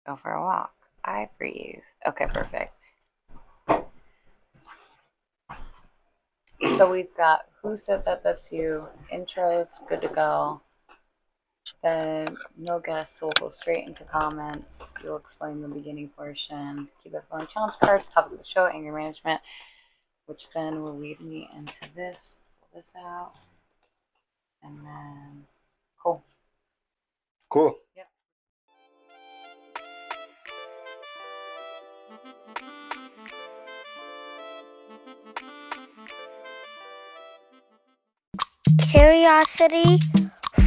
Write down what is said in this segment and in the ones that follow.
Go for a walk. I breathe. Okay, perfect. So we've got who said that? That's you. Intros, good to go. Then no guests, so we'll go straight into comments. You'll explain the beginning portion. Keep it flowing. Challenge cards, topic of the show, anger management, which then will lead me into this. Pull this out. And then, cool. Cool. Yep. Curiosity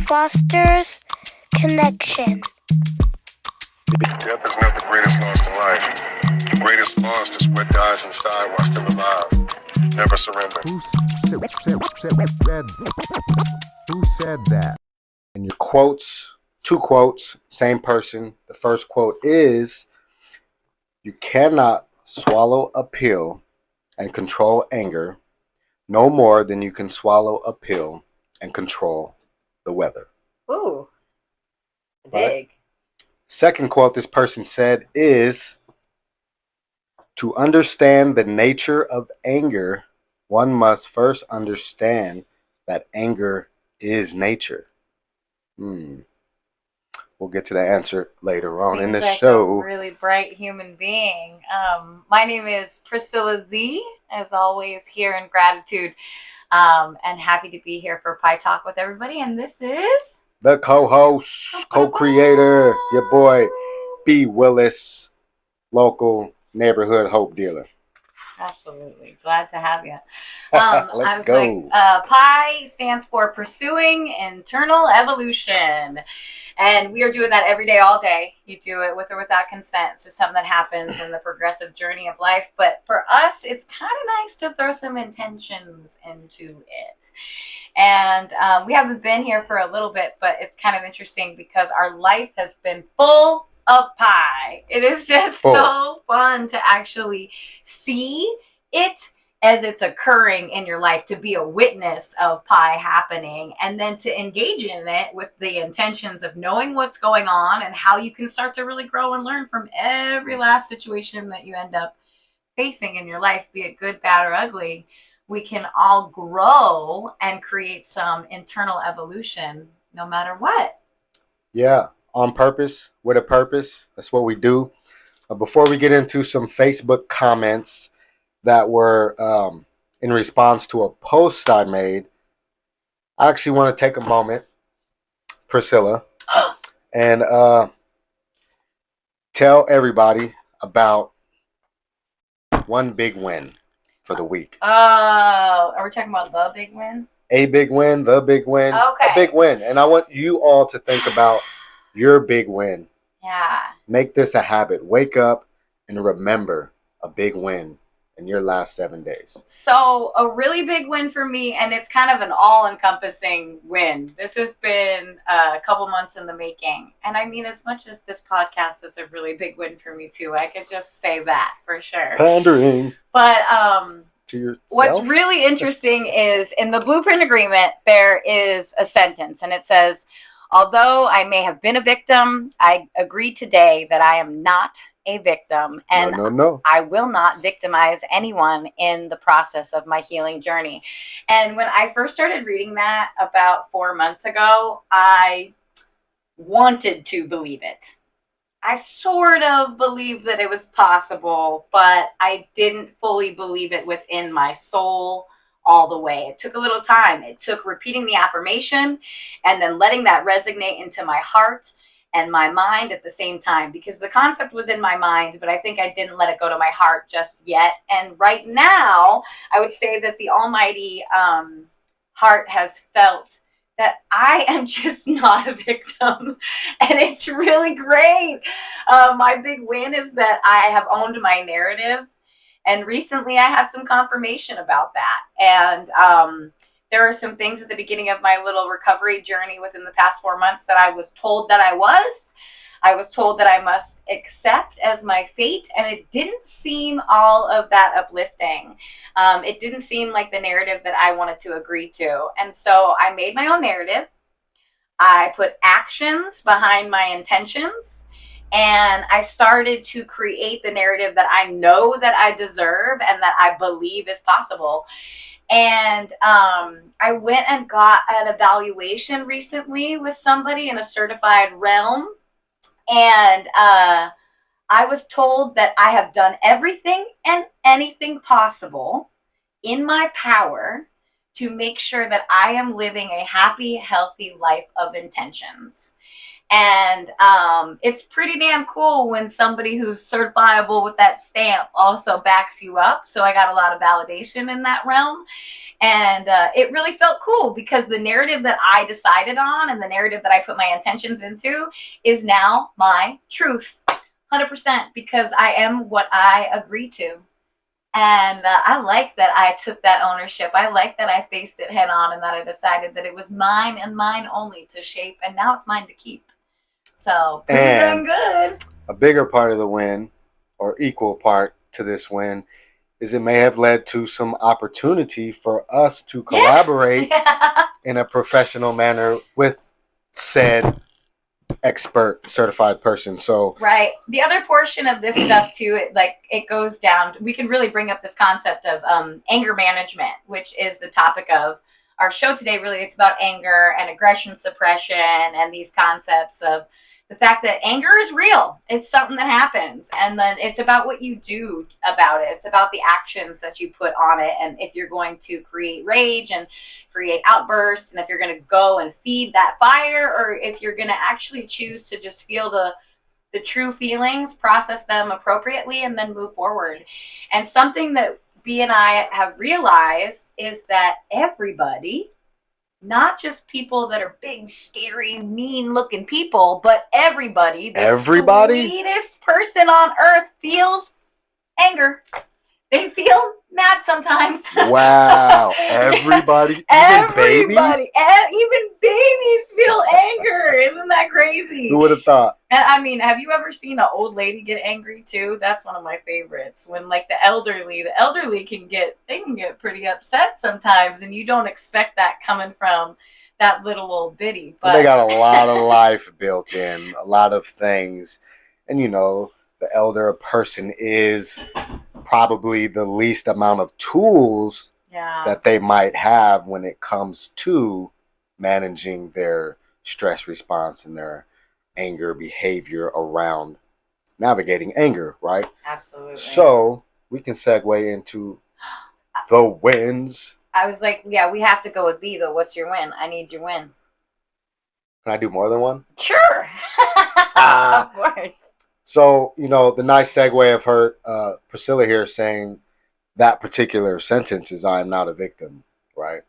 fosters connection. Death is not the greatest loss in life. The greatest loss is what dies inside while still alive. Never surrender. Who said that? And your quotes, two quotes, same person. The first quote is, "You cannot swallow a pill and control anger no more than you can swallow a pill and control the weather." Ooh. Dig. Right. Second quote this person said is, "To understand the nature of anger, one must first understand that anger is nature." We'll get to the answer later on in the Seems like show. a really bright human being. My name is Priscilla Z, as always, here in gratitude, and happy to be here for Pie Talk with everybody. And this is The co-host, co-creator, your boy B. Willis, local neighborhood hope dealer. Absolutely. Glad to have you. Let's go. PI stands for Pursuing Internal Evolution. And we are doing that every day, all day. You do it with or without consent. It's just something that happens in the progressive journey of life. But for us, it's kind of nice to throw some intentions into it. And we haven't been here for a little bit, but it's kind of interesting because our life has been full of pie. It is just so fun to actually see it as it's occurring in your life, to be a witness of pie happening, and then to engage in it with the intentions of knowing what's going on and how you can start to really grow and learn from every last situation that you end up facing in your life, be it good, bad, or ugly. We can all grow and create some internal evolution no matter what. Yeah, on purpose, with a purpose. That's what we do. Before we get into some Facebook comments that were in response to a post I made, I actually want to take a moment, Priscilla, and tell everybody about one big win for the week. Oh, are we talking about the big win? A big win, the big win, Okay. A big win. And I want you all to think about your big win. Yeah. Make this a habit. Wake up and remember a big win in your last 7 days. So a really big win for me, and it's kind of an all-encompassing win. This has been a couple months in the making. And I mean, as much as this podcast is a really big win for me too, I could just say that for sure. Pandering. But to yourself? What's really interesting is in the blueprint agreement, there is a sentence, and it says, "Although I may have been a victim, I agree today that I am not a victim, and No. I will not victimize anyone in the process of my healing journey." And when I first started reading that about 4 months ago, I wanted to believe it. I sort of believed that it was possible, but I didn't fully believe it within my soul all the way. It took a little time. It took repeating the affirmation and then letting that resonate into my heart and my mind at the same time, because the concept was in my mind, but I think I didn't let it go to my heart just yet. And right now, I would say that the almighty heart has felt that I am just not a victim. And it's really great. My big win is that I have owned my narrative. And recently I had some confirmation about that. And there are some things at the beginning of my little recovery journey within the past 4 months that I was told that I was. I was told that I must accept as my fate, and it didn't seem all of that uplifting. It didn't seem like the narrative that I wanted to agree to. And so I made my own narrative. I put actions behind my intentions, And I started to create the narrative that I know that I deserve and that I believe is possible. And I went and got an evaluation recently with somebody in a certified realm. And I was told that I have done everything and anything possible in my power to make sure that I am living a happy, healthy life of intentions. And it's pretty damn cool when somebody who's certifiable with that stamp also backs you up. So I got a lot of validation in that realm. And it really felt cool because the narrative that I decided on and the narrative that I put my intentions into is now my truth. 100%, because I am what I agree to. And I like that I took that ownership. I like that I faced it head on and that I decided that it was mine and mine only to shape. And now it's mine to keep. So, pretty damn good. A bigger part of the win, or equal part to this win, is it may have led to some opportunity for us to collaborate in a professional manner with said expert certified person. So right. The other portion of this stuff too, it goes down. We can really bring up this concept of anger management, which is the topic of our show today. Really, it's about anger and aggression suppression and these concepts of the fact that anger is real. It's something that happens. And then it's about what you do about it. It's about the actions that you put on it. And if you're going to create rage and create outbursts, and if you're going to go and feed that fire, or if you're going to actually choose to just feel the true feelings, process them appropriately, and then move forward. And something that B and I have realized is that everybody, not just people that are big, scary, mean-looking people, but everybody, the sweetest person on earth feels anger. They feel mad sometimes. Wow. Everybody? Even babies? Even babies feel anger. Isn't that crazy? Who would have thought? And I mean, have you ever seen an old lady get angry too? That's one of my favorites. When like the elderly can get pretty upset sometimes, and you don't expect that coming from that little old bitty. But they got a lot of life built in, a lot of things. And you know, the elder a person is, probably the least amount of tools that they might have when it comes to managing their stress response and their anger behavior around navigating anger, right? Absolutely. So we can segue into the wins. I was like, yeah, we have to go with B though. What's your win? I need your win. Can I do more than one? Sure. Of course. So, you know, the nice segue of her, Priscilla here saying that particular sentence is I am not a victim, right?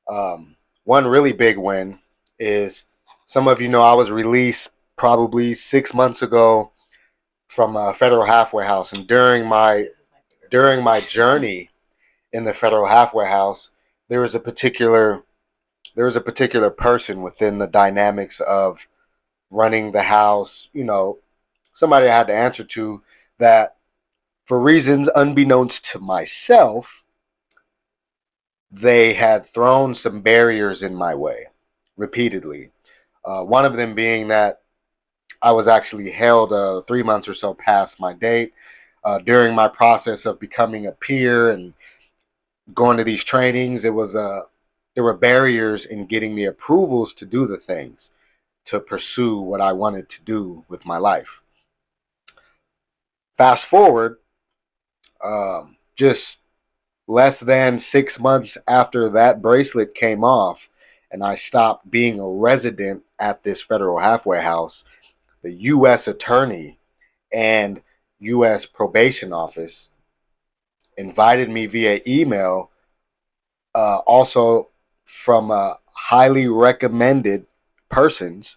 One really big win is, some of you know, I was released probably 6 months ago from a federal halfway house. And during my journey in the federal halfway house, there was a particular person within the dynamics of running the house, you know, somebody I had to answer to, that for reasons unbeknownst to myself, they had thrown some barriers in my way repeatedly. One of them being that I was actually held 3 months or so past my date. During my process of becoming a peer and going to these trainings, there were barriers in getting the approvals to do the things, to pursue what I wanted to do with my life. Fast forward, just less than 6 months after that bracelet came off and I stopped being a resident at this federal halfway house, the U.S. Attorney and U.S. Probation Office invited me via email, also from highly recommended persons,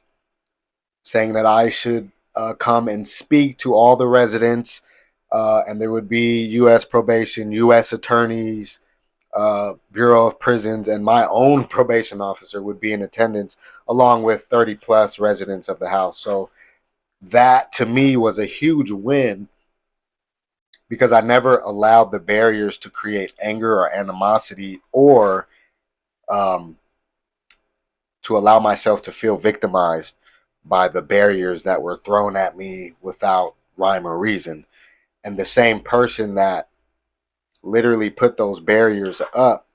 saying that I should come and speak to all the residents, and there would be U.S. Probation, U.S. Attorneys, Bureau of Prisons, and my own probation officer would be in attendance, along with 30 plus residents of the house. So that to me was a huge win, because I never allowed the barriers to create anger or animosity, or to allow myself to feel victimized by the barriers that were thrown at me without rhyme or reason. And the same person that literally put those barriers up,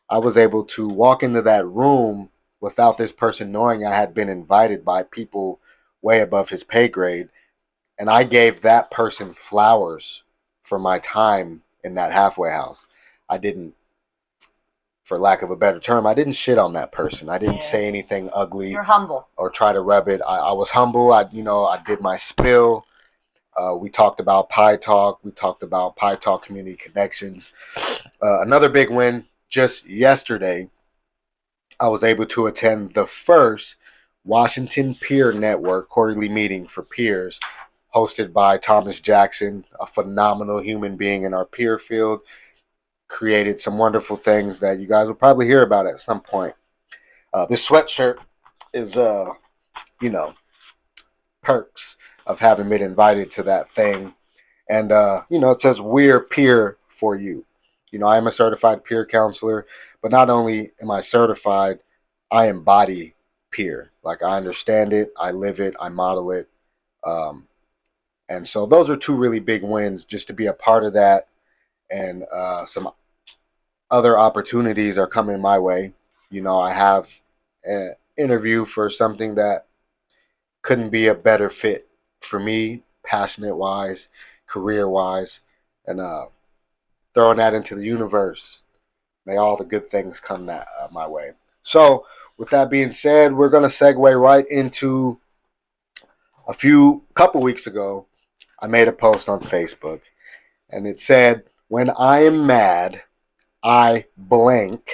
I was able to walk into that room without this person knowing I had been invited by people way above his pay grade. And I gave that person flowers for my time in that halfway house. I didn't, for lack of a better term, I didn't shit on that person. I didn't say anything ugly. You're humble. Or try to rub it. I was humble. I did my spill. We talked about Pi Talk. We talked about Pi Talk Community Connections. Another big win just yesterday, I was able to attend the first Washington Peer Network quarterly meeting for peers, hosted by Thomas Jackson, a phenomenal human being in our peer field. Created some wonderful things that you guys will probably hear about at some point. This sweatshirt is, perks of having been invited to that thing. And, it says, we're peer for you. I am a certified peer counselor, but not only am I certified, I embody peer. Like, I understand it, I live it, I model it. And so those are two really big wins, just to be a part of that. And some other opportunities are coming my way. I have an interview for something that couldn't be a better fit for me, passionate wise, career wise, and throwing that into the universe. May all the good things come my way. So, with that being said, we're going to segue right into couple weeks ago, I made a post on Facebook, and it said, when I am mad, I blank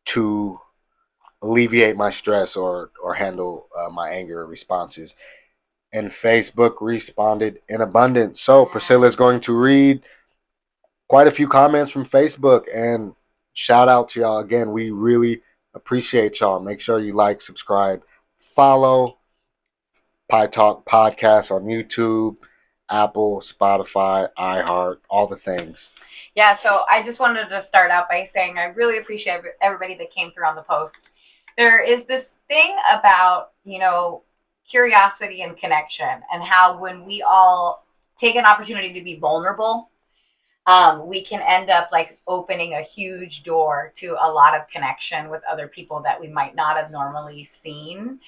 to alleviate my stress or handle my anger responses. And Facebook responded in abundance. So Priscilla is going to read quite a few comments from Facebook, and shout out to y'all again. We really appreciate y'all. Make sure you like, subscribe, follow Pi Talk Podcast on YouTube, Apple, Spotify, iHeart, all the things. Yeah, so I just wanted to start out by saying I really appreciate everybody that came through on the post. There is this thing about, curiosity and connection, and how when we all take an opportunity to be vulnerable, we can end up like opening a huge door to a lot of connection with other people that we might not have normally seen.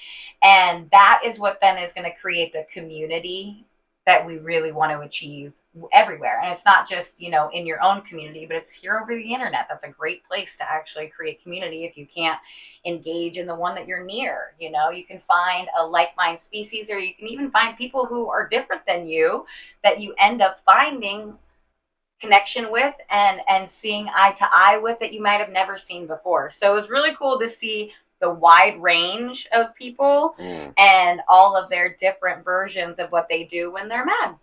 And that is what then is going to create the community that we really want to achieve everywhere. And it's not just, in your own community, but it's here over the internet. That's a great place to actually create community if you can't engage in the one that you're near. You can find a like-minded species, or you can even find people who are different than you that you end up finding connection with and seeing eye to eye with that you might have never seen before. So it was really cool to see the wide range of people and all of their different versions of what they do when they're mad.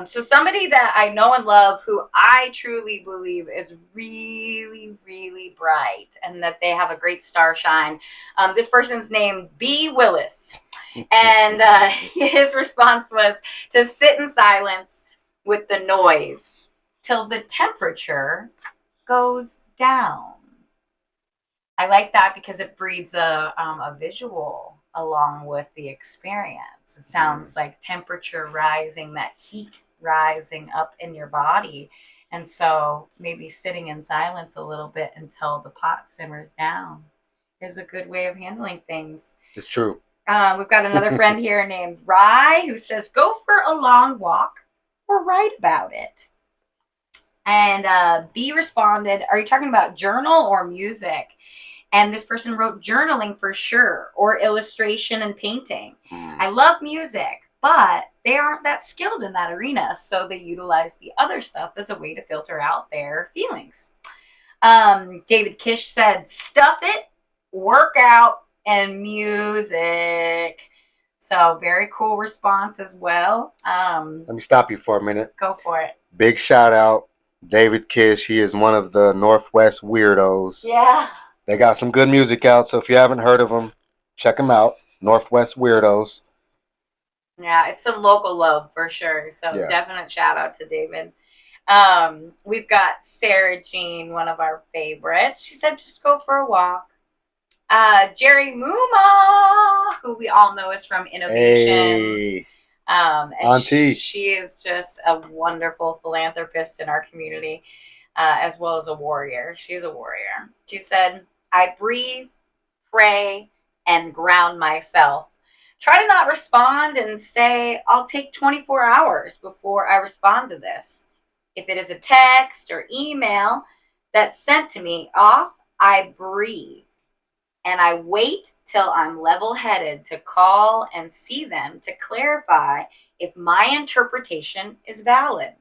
So somebody that I know and love, who I truly believe is really, really bright and that they have a great star shine. This person's named B. Willis. And his response was to sit in silence with the noise till the temperature goes down. I like that because it breeds a visual along with the experience. It sounds like temperature rising, that heat rising up in your body. And so maybe sitting in silence a little bit until the pot simmers down is a good way of handling things. It's true. We've got another friend here named Rye who says, go for a long walk or write about it. And B responded, are you talking about journal or music? And this person wrote journaling for sure, or illustration and painting. I love music, but they aren't that skilled in that arena. So they utilize the other stuff as a way to filter out their feelings. David Kish said, stuff it, workout, and music. So very cool response as well. Let me stop you for a minute. Go for it. Big shout out, David Kish. He is one of the Northwest Weirdos. Yeah. They got some good music out, so if you haven't heard of them, check them out. Northwest Weirdos. Yeah, it's some local love for sure. So definite shout out to David. We've got Sarah Jean, one of our favorites. She said, just go for a walk. Jerry Muma, who we all know is from Innovations. Hey, And Auntie. she is just a wonderful philanthropist in our community, as well as a warrior. She's a warrior. She said, I breathe, pray, and ground myself. Try to not respond and say, I'll take 24 hours before I respond to this. If it is a text or email that's sent to me off, I breathe. And I wait till I'm level-headed to call and see them to clarify if my interpretation is valid.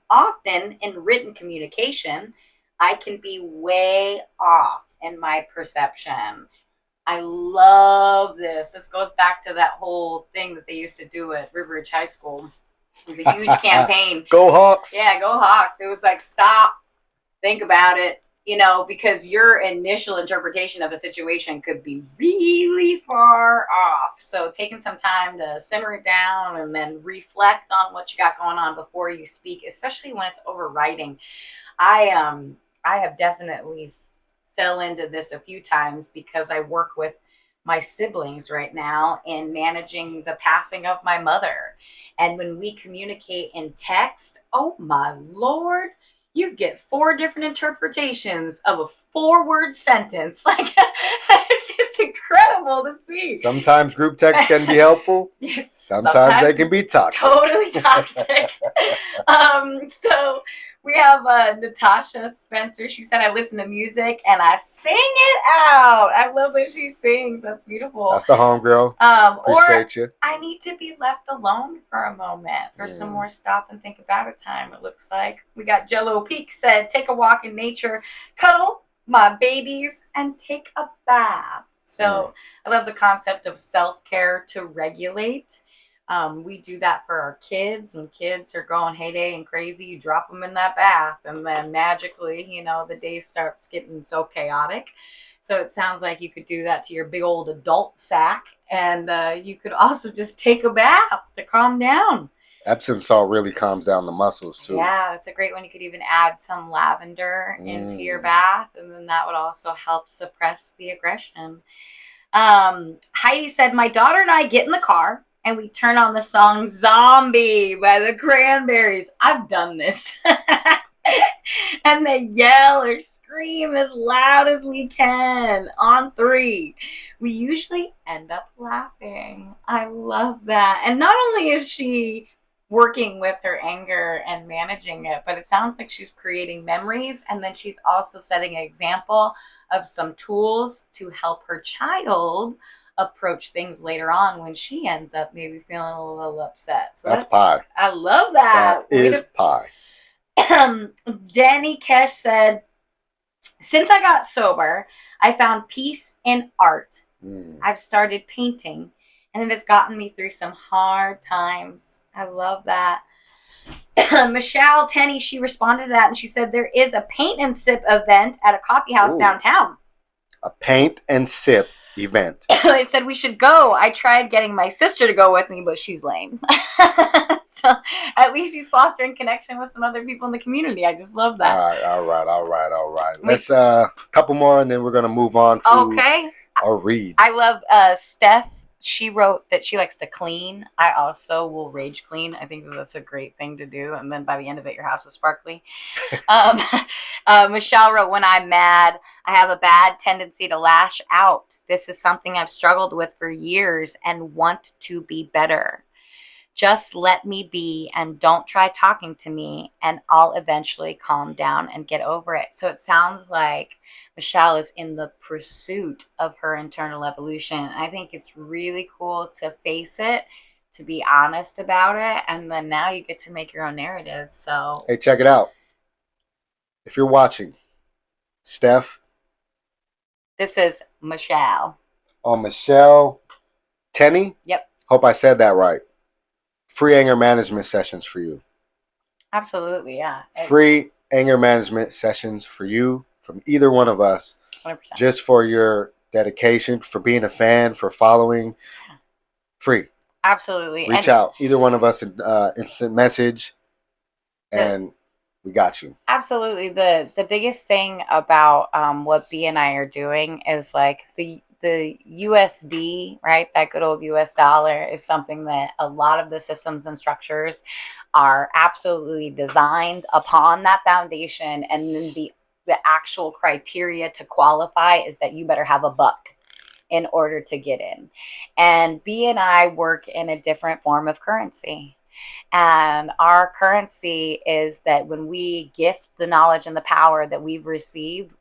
Often in written communication, I can be way off in my perception. I love this. This goes back to that whole thing that they used to do at River Ridge High School. It was a huge campaign. Go Hawks. Yeah, go Hawks. It was like, stop, think about it. Because your initial interpretation of a situation could be really far off. So taking some time to simmer it down and then reflect on what you got going on before you speak, especially when it's overriding. I have definitely fell into this a few times because I work with my siblings right now in managing the passing of my mother. And when we communicate in text, oh my Lord, you get 4 different interpretations of a 4-word sentence. Like, it's just incredible to see. Sometimes group text can be helpful. Yes, Sometimes they can be toxic. Totally toxic. So we have Natasha Spencer. She said, I listen to music and I sing it out. I love that she sings. That's beautiful. That's the homegirl. Appreciate you. I need to be left alone for a moment for some more stop and think about it time, it looks like. We got Jello Peak said, take a walk in nature, cuddle my babies, and take a bath. So I love the concept of self-care to regulate. We do that for our kids. When kids are going heyday and crazy, you drop them in that bath, and then magically, the day starts getting so chaotic. So it sounds like you could do that to your big old adult sack, and you could also just take a bath to calm down. Epsom salt really calms down the muscles too. Yeah, that's a great one. You could even add some lavender into your bath, and then that would also help suppress the aggression. Heidi said, my daughter and I get in the car and we turn on the song Zombie by the Cranberries. I've done this. And they yell or scream as loud as we can on 3. We usually end up laughing. I love that. And not only is she working with her anger and managing it, but it sounds like she's creating memories, and then she's also setting an example of some tools to help her child approach things later on when she ends up maybe feeling a little upset. So that's pie. I love that. That is pie. Danny Kesh said, since I got sober, I found peace in art. I've started painting, and it has gotten me through some hard times. I love that. Michelle Tenney, she responded to that, and she said there is a paint and sip event at a coffee house downtown. A paint and sip event. They said we should go. I tried getting my sister to go with me, but she's lame. So at least he's fostering connection with some other people in the community. I just love that. All right. Let's couple more, and then we're gonna move on to our read. I love Steph. She wrote that she likes to clean. I also will rage clean. I think that's a great thing to do. And then by the end of it, your house is sparkly. Michelle wrote, when I'm mad, I have a bad tendency to lash out. This is something I've struggled with for years and want to be better. Just let me be and don't try talking to me, and I'll eventually calm down and get over it. So it sounds like Michelle is in the pursuit of her internal evolution. I think it's really cool to face it, to be honest about it, and then now you get to make your own narrative. So hey, check it out. If you're watching, Steph. This is Michelle. Oh, Michelle Tenney? Yep. Hope I said that right. Free anger management sessions for you. Absolutely, yeah. Free anger management sessions for you from either one of us. 100%. Just for your dedication, for being a fan, for following. Free. Absolutely. Reach out. Either one of us, instant message, and we got you. Absolutely. The biggest thing about what B and I are doing is like the USD, right? That good old US dollar is something that a lot of the systems and structures are absolutely designed upon that foundation. And then the actual criteria to qualify is that you better have a buck in order to get in. And B and I work in a different form of currency. And our currency is that when we gift the knowledge and the power that we've received,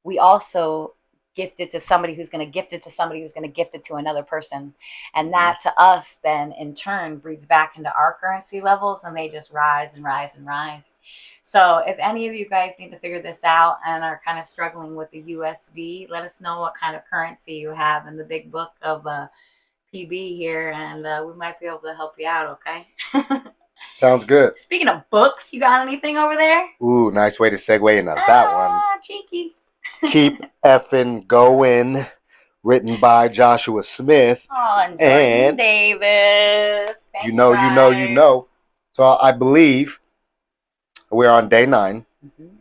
we also gift it to somebody who's going to gift it to somebody who's going to gift it to another person. And that to us then in turn breeds back into our currency levels, and they just rise and rise and rise. So if any of you guys need to figure this out and are kind of struggling with the USD, let us know what kind of currency you have in the big book of PB here, and we might be able to help you out, okay? Sounds good. Speaking of books, you got anything over there? Ooh, nice way to segue into that one. Cheeky. Keep effing going, written by Joshua Smith. Oh, and Jordan Davis. Thank You know. So I believe we're on day 9. Mm-hmm.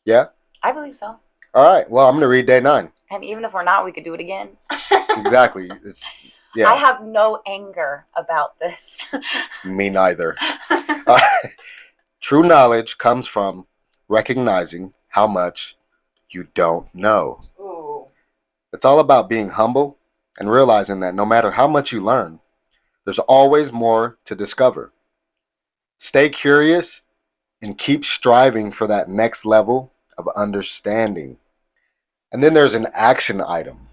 Yeah? I believe so. All right. Well, I'm going to read day 9. And even if we're not, we could do it again. Exactly. Yeah. I have no anger about this. Me neither. True knowledge comes from recognizing how much you don't know. Ooh. It's all about being humble and realizing that no matter how much you learn, there's always more to discover. Stay curious and keep striving for that next level of understanding. And then there's an action item.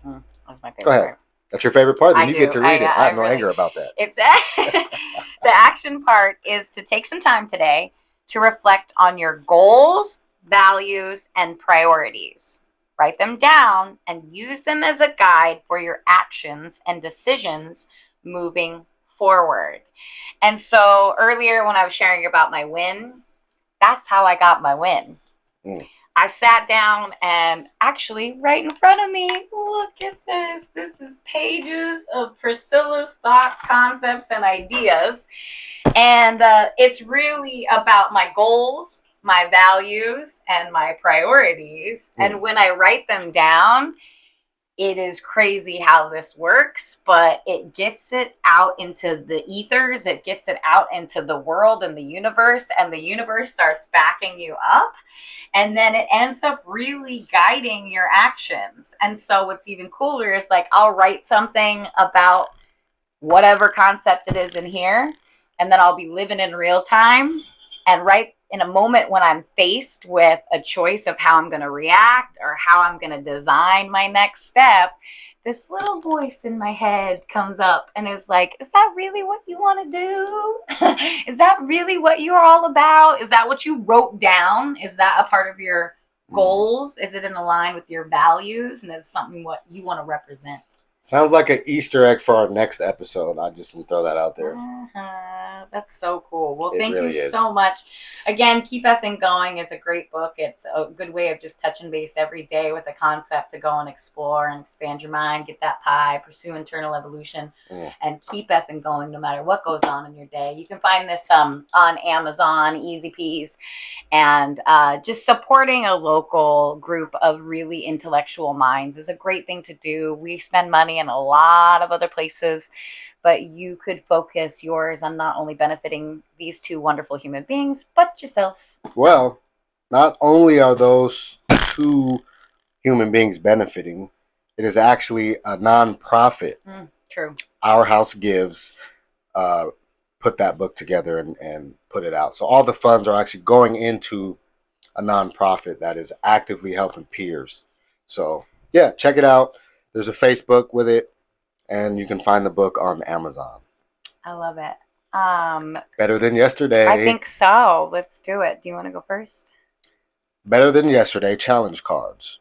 That's my favorite. Go ahead. Part. That's your favorite part? Then I you do. get to read it. I have no really, anger about that. It's the action part is to take some time today to reflect on your goals, values, and priorities. Write them down and use them as a guide for your actions and decisions moving forward. And so earlier when I was sharing about my win, that's how I got my win. I sat down and actually right in front of me, look at this. This is pages of Priscilla's thoughts, concepts, and ideas. And it's really about my goals, my values, and my priorities. And when I write them down, it is crazy how this works, but it gets it out into the ethers. It gets it out into the world and the universe starts backing you up. And then it ends up really guiding your actions. And so what's even cooler is like, I'll write something about whatever concept it is in here, and then I'll be living in real time and right in a moment when I'm faced with a choice of how I'm going to react or how I'm going to design my next step, this little voice in my head comes up and is like, is that really what you want to do? Is that really what you're all about? Is that what you wrote down? Is that a part of your goals? Is it in line with your values? And is something what you want to represent? Sounds like an Easter egg for our next episode. I just want to throw that out there. That's so cool. Well, thank really you is. so much. Again, Keep Effing Going is a great book. It's a good way of just touching base every day with a concept to go and explore and expand your mind, get that pie, pursue internal evolution, and keep effing going no matter what goes on in your day. You can find this on Amazon, easy peas, and just supporting a local group of really intellectual minds is a great thing to do. We spend money in a lot of other places, but you could focus yours on not only benefiting these two wonderful human beings, but yourself. Well, not only are those two human beings benefiting, it is actually a nonprofit. True. Our House Gives put that book together and put it out. So all the funds are actually going into a nonprofit that is actively helping peers. So, yeah, check it out. There's a Facebook with it. And you can find the book on Amazon. I love it. Better Than Yesterday. I think so. Let's do it. Do you want to go first? Better Than Yesterday challenge cards.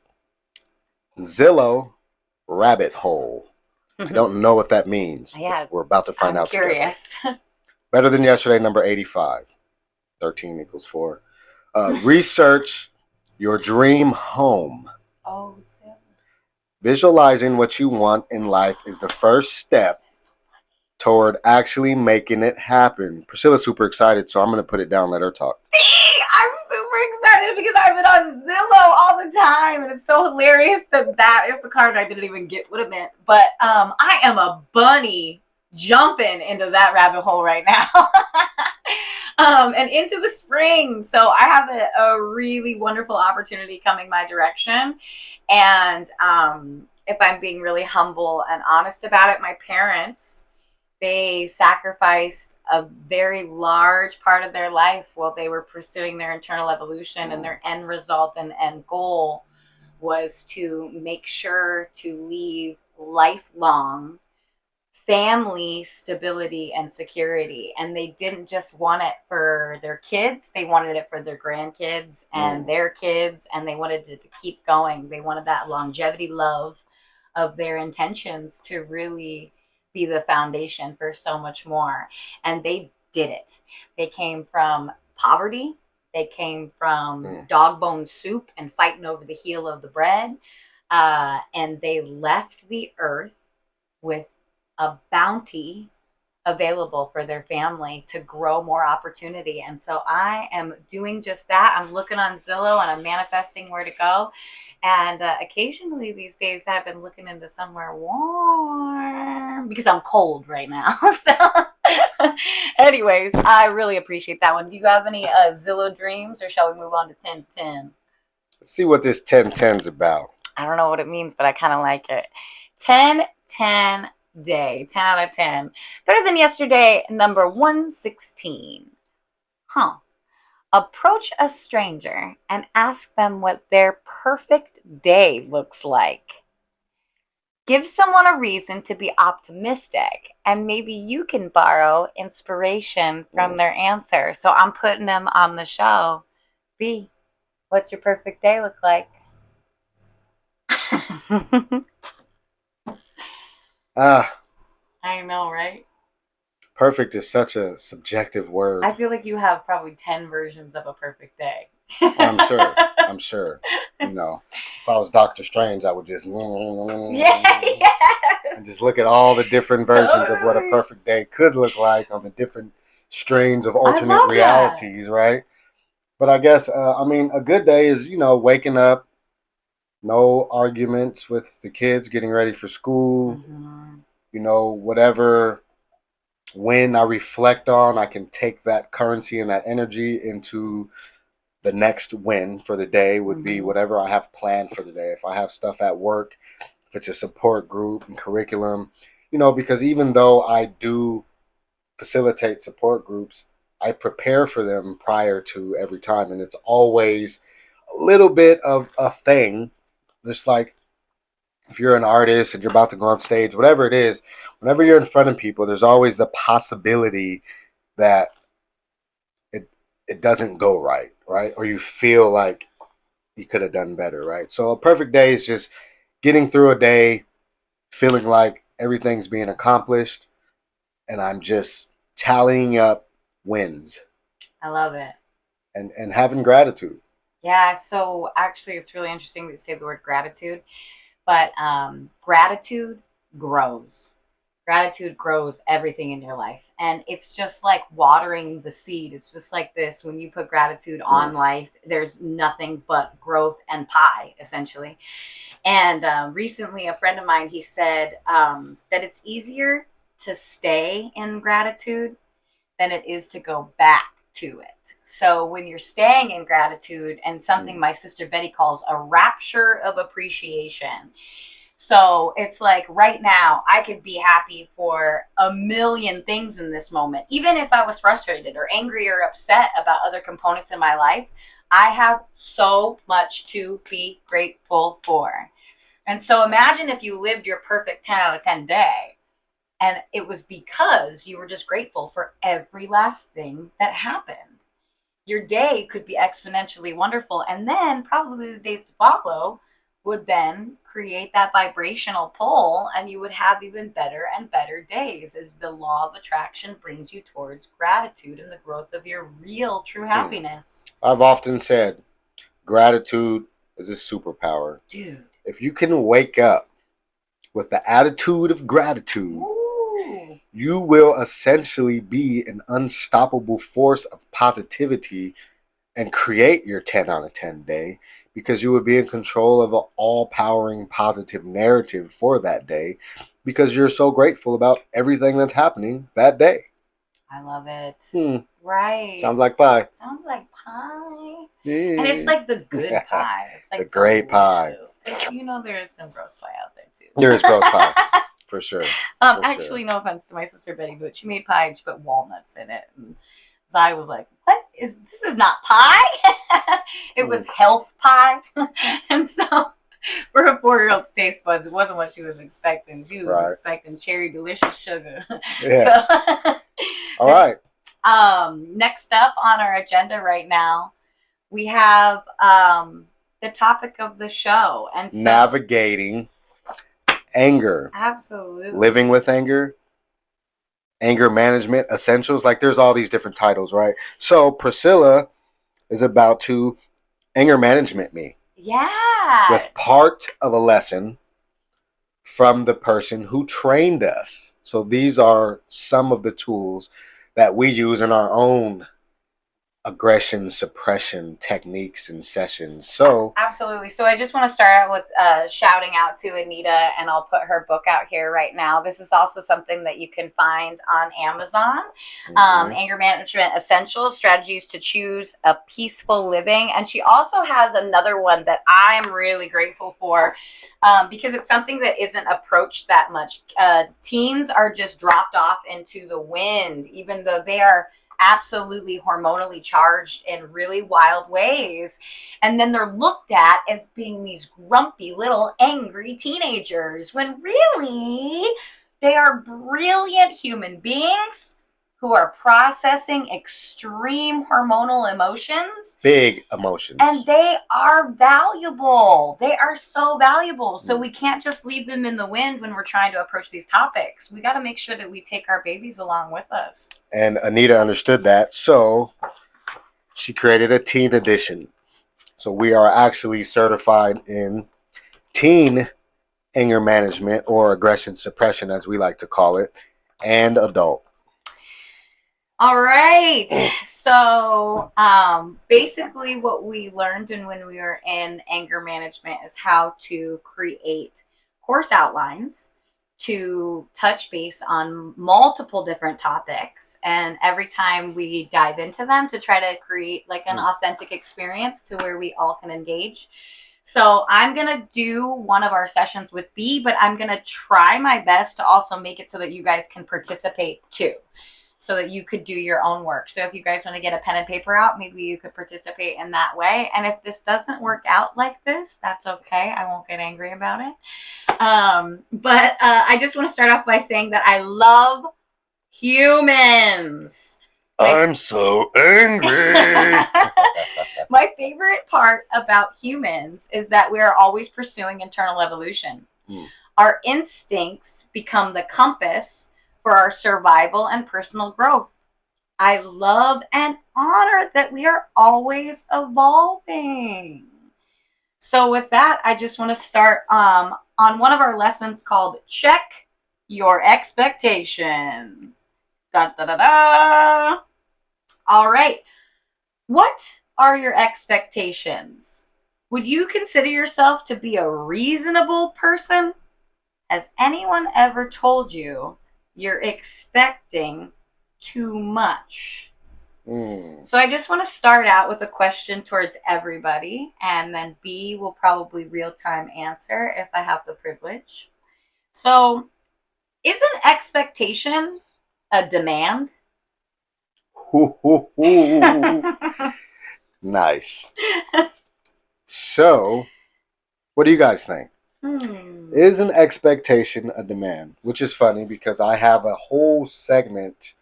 Zillow rabbit hole. I don't know what that means. Yeah, we're about to find out curious. Together. Better Than Yesterday, number 85. 13 equals 4. Research your dream home. Oh, Visualizing what you want in life is the first step toward actually making it happen. Priscilla's super excited, so I'm going to put it down, let her talk. I'm super excited because I've been on Zillow all the time, and it's so hilarious that is the card I didn't even get what it meant. But I am a bunny jumping into that rabbit hole right now. And into the spring. So I have a really wonderful opportunity coming my direction. And if I'm being really humble and honest about it, my parents, they sacrificed a very large part of their life while they were pursuing their internal evolution, and their end result and goal was to make sure to leave lifelong family stability and security. And they didn't just want it for their kids, they wanted it for their grandkids and their kids, and they wanted it to keep going. They wanted that longevity love of their intentions to really be the foundation for so much more. And they did it. They came from poverty. They came from dog bone soup and fighting over the heel of the bread. And they left the earth with a bounty available for their family to grow more opportunity. And so I am doing just that. I'm looking on Zillow and I'm manifesting where to go. And occasionally these days I've been looking into somewhere warm because I'm cold right now. So anyways, I really appreciate that one. Do you have any Zillow dreams, or shall we move on to 1010? Let's see what this 1010's about. I don't know what it means, but I kind of like it. 1010 day, 10 out of 10. Better than yesterday, number 116. Approach a stranger and ask them what their perfect day looks like. Give someone a reason to be optimistic, and maybe you can borrow inspiration from their answer. So I'm putting them on the show. B, what's your perfect day look like? I know, right? Perfect is such a subjective word. I feel like you have probably 10 versions of a perfect day. I'm sure. You know, if I was Doctor Strange, I would just Yes. and just look at all the different versions of what a perfect day could look like on the different strains of alternate realities, right? But I guess, a good day is, waking up, no arguments with the kids, getting ready for school, whatever. When I reflect on, I can take that currency and that energy into the next win for the day would be whatever I have planned for the day. If I have stuff at work, if it's a support group and curriculum, because even though I do facilitate support groups, I prepare for them prior to every time. And it's always a little bit of a thing. Just like if you're an artist and you're about to go on stage, whatever it is, whenever you're in front of people, there's always the possibility that it doesn't go right? Or you feel like you could have done better, right? So a perfect day is just getting through a day, feeling like everything's being accomplished, and I'm just tallying up wins. I love it. And having gratitude. Yeah, so actually it's really interesting that you say the word gratitude. But gratitude grows. Gratitude grows everything in your life. And it's just like watering the seed. It's just like this. When you put gratitude on life, there's nothing but growth and pie, essentially. And recently, a friend of mine, he said that it's easier to stay in gratitude than it is to go back to it. So when you're staying in gratitude, and something my sister Betty calls a rapture of appreciation. So it's like right now I could be happy for a million things in this moment. Even if I was frustrated or angry or upset about other components in my life, I have so much to be grateful for. And so imagine if you lived your perfect 10 out of 10 day, and it was because you were just grateful for every last thing that happened. Your day could be exponentially wonderful, and then probably the days to follow would then create that vibrational pull, and you would have even better and better days as the law of attraction brings you towards gratitude and the growth of your real true happiness. I've often said gratitude is a superpower. Dude. If you can wake up with the attitude of gratitude, you will essentially be an unstoppable force of positivity and create your 10 out of 10 day, because you would be in control of an all-powering positive narrative for that day, because you're so grateful about everything that's happening that day. I love it. Hmm. Right. Sounds like pie. Sounds like pie. Yeah. And it's like the good pie. It's like the great pie. Because you know there is some gross pie out there too. There is gross pie. For sure. Actually, no offense to my sister Betty, but she made pie and she put walnuts in it. And Zai was like, "What is this? Is not pie. It was health pie." And so, for a 4-year-old's taste buds, it wasn't what she was expecting. She was expecting cherry delicious sugar. Yeah. So, all right. Next up on our agenda right now, we have the topic of the show, and so, navigating anger. Absolutely. Living with anger. Anger management essentials. Like, there's all these different titles, right? So Priscilla is about to anger management me. Yeah. With part of a lesson from the person who trained us. So these are some of the tools that we use in our own aggression suppression techniques and sessions. So absolutely. So I just want to start out with shouting out to Anita, and I'll put her book out here right now. This is also something that you can find on Amazon. Anger Management Essentials, Strategies to Choose a Peaceful Living. And she also has another one that I'm really grateful for, because it's something that isn't approached that much. Teens are just dropped off into the wind, even though they are absolutely hormonally charged in really wild ways. And then they're looked at as being these grumpy little angry teenagers, when really they are brilliant human beings who are processing extreme hormonal emotions. Big emotions. And they are valuable. They are so valuable. So we can't just leave them in the wind when we're trying to approach these topics. We got to make sure that we take our babies along with us. And Anita understood that. So she created a teen edition. So we are actually certified in teen anger management, or aggression suppression, as we like to call it, and adult. All right. So basically what we learned when we were in anger management is how to create course outlines to touch base on multiple different topics. And every time we dive into them, to try to create like an authentic experience to where we all can engage. So I'm going to do one of our sessions with B, but I'm going to try my best to also make it so that you guys can participate too, so that you could do your own work. So if you guys want to get a pen and paper out, maybe you could participate in that way. And if this doesn't work out like this, that's okay. I won't get angry about it. But I just want to start off by saying that I love humans. I'm so angry. My favorite part about humans is that we are always pursuing internal evolution. Our instincts become the compass for our survival and personal growth. I love and honor that we are always evolving. So with that, I just want to start on one of our lessons called Check Your Expectation. Da, da, da, da. All right. What are your expectations? Would you consider yourself to be a reasonable person? Has anyone ever told you you're expecting too much? So I just want to start out with a question towards everybody, and then B will probably real-time answer if I have the privilege. So, is an expectation a demand? Nice. So, what do you guys think? Is an expectation a demand? Which is funny because I have a whole segment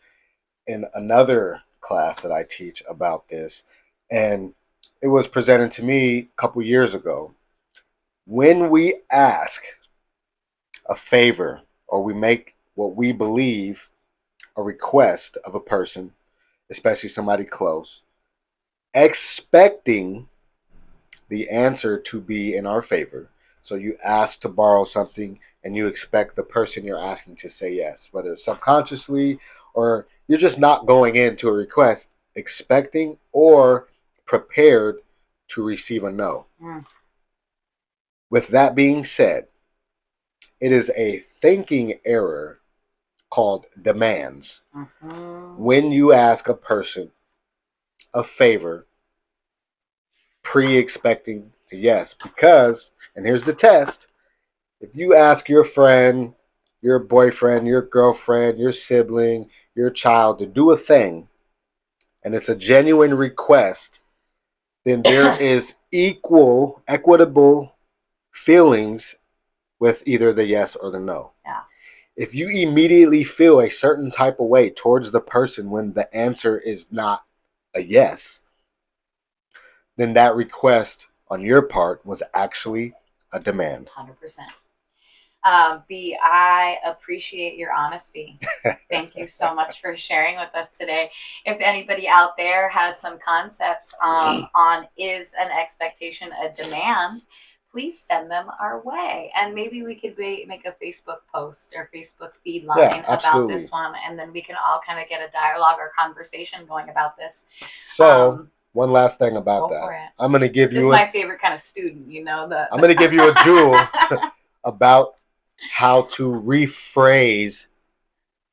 in another class that I teach about this, and it was presented to me a couple years ago. When we ask a favor, or we make what we believe a request of a person, especially somebody close, expecting the answer to be in our favor. So you ask to borrow something and you expect the person you're asking to say yes, whether it's subconsciously or you're just not going into a request expecting or prepared to receive a no. Mm. With that being said, it is a thinking error called demands. Mm-hmm. When you ask a person a favor pre-expecting a yes, because, and here's the test, if you ask your friend, your boyfriend, your girlfriend, your sibling, your child to do a thing, and it's a genuine request, then there is equitable feelings with either the yes or the no. Yeah. If you immediately feel a certain type of way towards the person when the answer is not a yes, then that request on your part was actually a demand. 100%. B, I appreciate your honesty. Thank you so much for sharing with us today. If anybody out there has some concepts on is an expectation a demand, please send them our way. And maybe we could make a Facebook post or Facebook feed line about this one, and then we can all kind of get a dialogue or conversation going about this. So, one last thing about that. I'm going to give you my favorite kind of student, I'm going to give you a jewel about how to rephrase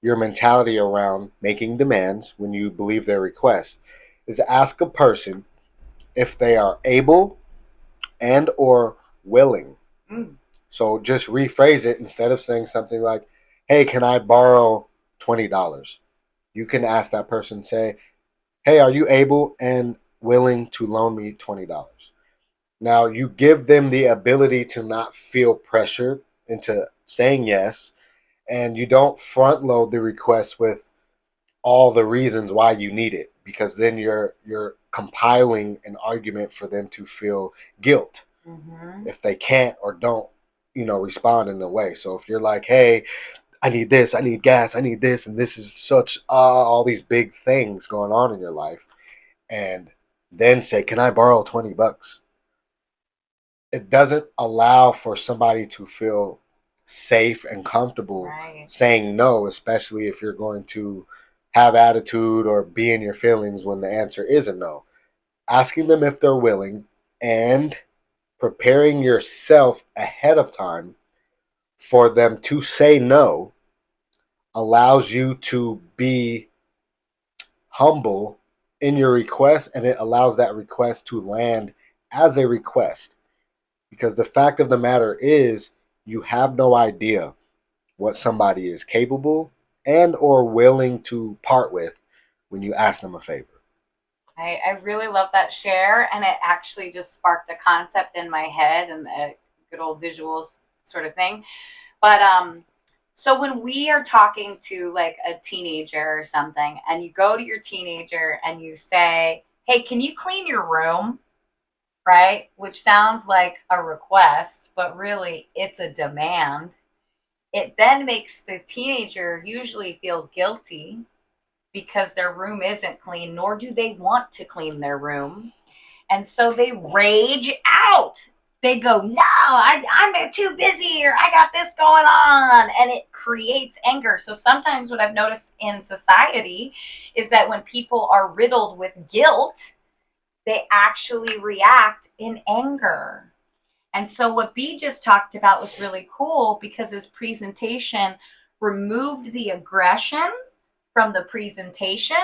your mentality around making demands when you believe their request is ask a person if they are able and or willing. So just rephrase it. Instead of saying something like, hey, can I borrow $20? You can ask that person, say, hey, are you able and willing to loan me $20? Now you give them the ability to not feel pressured into saying yes, and you don't front load the request with all the reasons why you need it, because then you're compiling an argument for them to feel guilt if they can't or don't respond in the way. So if you're like, hey, I need this, I need gas, I need this, and this is such all these big things going on in your life, and then say, can I borrow $20? It doesn't allow for somebody to feel safe and comfortable saying no, especially if you're going to have attitude or be in your feelings when the answer is a no. Asking them if they're willing and preparing yourself ahead of time for them to say no allows you to be humble in your request, and it allows that request to land as a request. Because the fact of the matter is, you have no idea what somebody is capable and or willing to part with when you ask them a favor. I really love that share, and it actually just sparked a concept in my head and a good old visuals sort of thing. But so when we are talking to like a teenager or something, and you go to your teenager and you say, hey, can you clean your room? Right? Which sounds like a request, but really it's a demand. It then makes the teenager usually feel guilty because their room isn't clean, nor do they want to clean their room. And so they rage out. They go, no, I'm too busy, or I got this going on. And it creates anger. So sometimes what I've noticed in society is that when people are riddled with guilt, they actually react in anger. And so what B just talked about was really cool because his presentation removed the aggression from the presentation,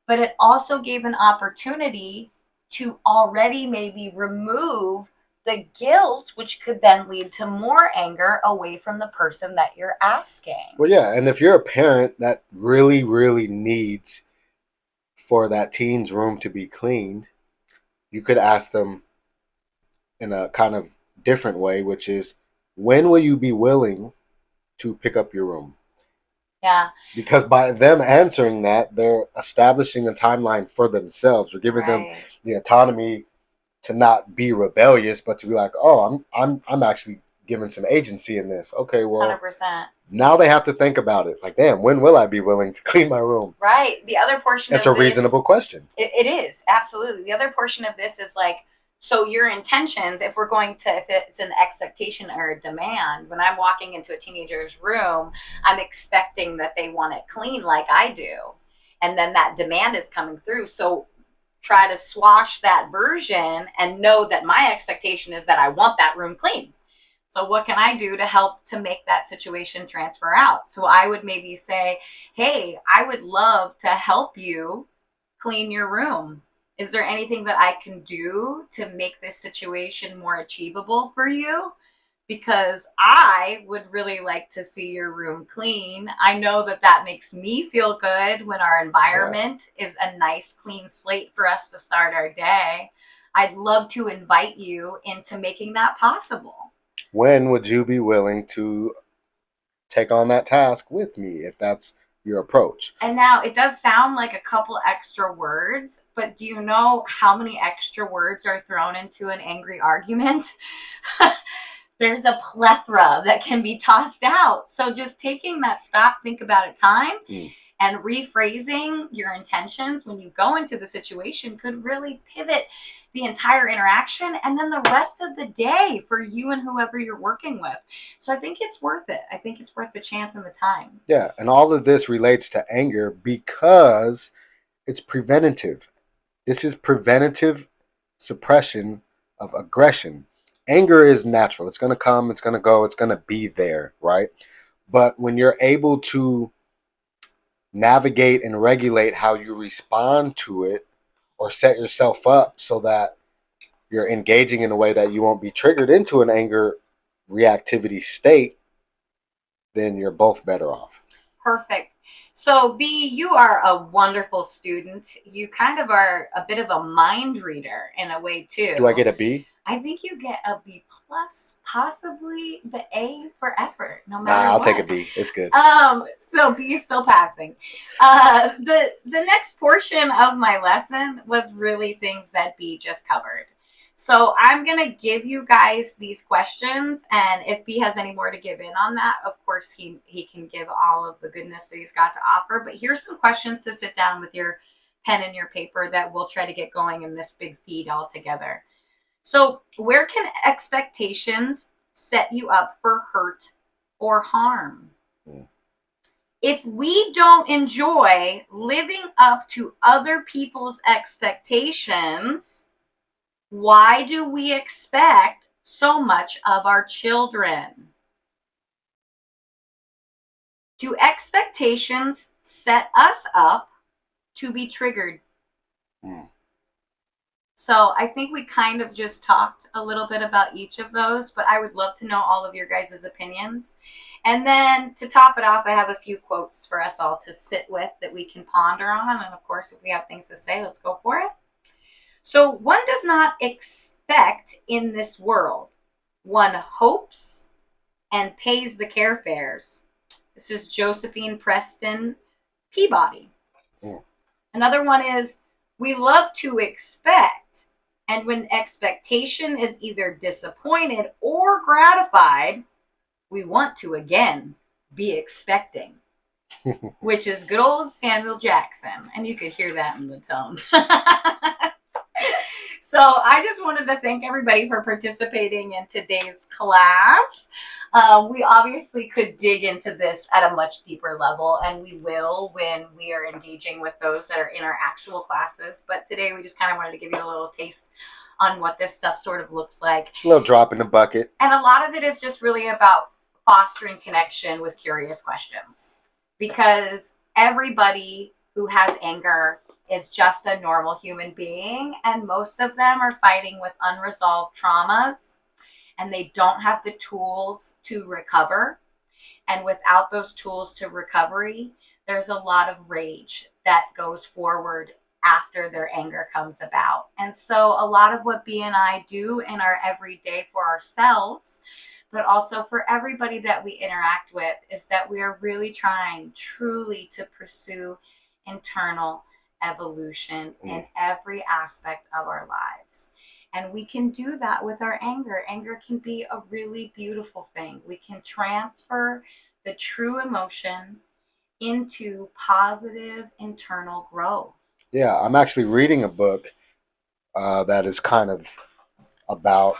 but it also gave an opportunity to already maybe remove the guilt, which could then lead to more anger away from the person that you're asking. Well, yeah, and if you're a parent that really, really needs for that teen's room to be cleaned, you could ask them in a kind of different way, which is, when will you be willing to pick up your room? Yeah. Because by them answering that, they're establishing a timeline for themselves. You're giving them the autonomy to not be rebellious, but to be like, oh, I'm actually giving some agency in this. Okay, well, 100%. Now they have to think about it. Like, damn, when will I be willing to clean my room? Right. The other portion That's a reasonable question. It is, absolutely. The other portion of this is like, So your intentions, if it's an expectation or a demand, when I'm walking into a teenager's room, I'm expecting that they want it clean like I do. And then that demand is coming through. So try to swash that version and know that my expectation is that I want that room clean. So what can I do to help to make that situation transfer out? So I would maybe say, hey, I would love to help you clean your room. Is there anything that I can do to make this situation more achievable for you? Because I would really like to see your room clean. I know that that makes me feel good when our environment is a nice, clean slate for us to start our day. I'd love to invite you into making that possible. When would you be willing to take on that task with me if that's your approach? And now it does sound like a couple extra words, but do you know how many extra words are thrown into an angry argument? There's a plethora that can be tossed out. So just taking that stop, think about it time and rephrasing your intentions when you go into the situation could really pivot the entire interaction and then the rest of the day for you and whoever you're working with. So I think it's worth it. I think it's worth the chance and the time. Yeah, and all of this relates to anger because it's preventative. This is preventative suppression of aggression. Anger is natural. It's going to come, it's going to go, it's going to be there, right? But when you're able to navigate and regulate how you respond to it or set yourself up so that you're engaging in a way that you won't be triggered into an anger reactivity state, then you're both better off. Perfect. So, B, you are a wonderful student. You kind of are a bit of a mind reader in a way, too. Do I get a B? I think you get a B plus, possibly the A for effort, no Nah, matter I'll what. take a B. It's good. So B is still passing. The next portion of my lesson was really things that B just covered. So I'm gonna give you guys these questions, and if B has any more to give in on that, of course he can give all of the goodness that he's got to offer. But here's some questions to sit down with your pen and your paper that we'll try to get going in this big feed all together. So where can expectations set you up for hurt or harm? If we don't enjoy living up to other people's expectations, why do we expect so much of our children? Do expectations set us up to be triggered? So I think we kind of just talked a little bit about each of those, but I would love to know all of your guys' opinions. And then to top it off, I have a few quotes for us all to sit with that we can ponder on. And of course, if we have things to say, let's go for it. So one does not expect in this world. One hopes and pays the carefairs. This is Josephine Preston Peabody. Another one is, we love to expect, and when expectation is either disappointed or gratified, we want to again be expecting, which is good old Samuel Jackson. And you could hear that in the tone. So I just wanted to thank everybody for participating in today's class. We obviously could dig into this at a much deeper level, and we will when we are engaging with those that are in our actual classes. But today we just kind of wanted to give you a little taste on what this stuff sort of looks like. It's a little drop in the bucket. And a lot of it is just really about fostering connection with curious questions. Because everybody who has anger is just a normal human being, and most of them are fighting with unresolved traumas, and they don't have the tools to recover. And without those tools to recovery, there's a lot of rage that goes forward after their anger comes about. And so a lot of what B and I do in our everyday for ourselves, but also for everybody that we interact with, is that we are really trying truly to pursue internal evolution in every aspect of our lives. And we can do that with our anger. Anger can be a really beautiful thing. We can transfer the true emotion into positive internal growth. Yeah, I'm actually reading a book that is kind of about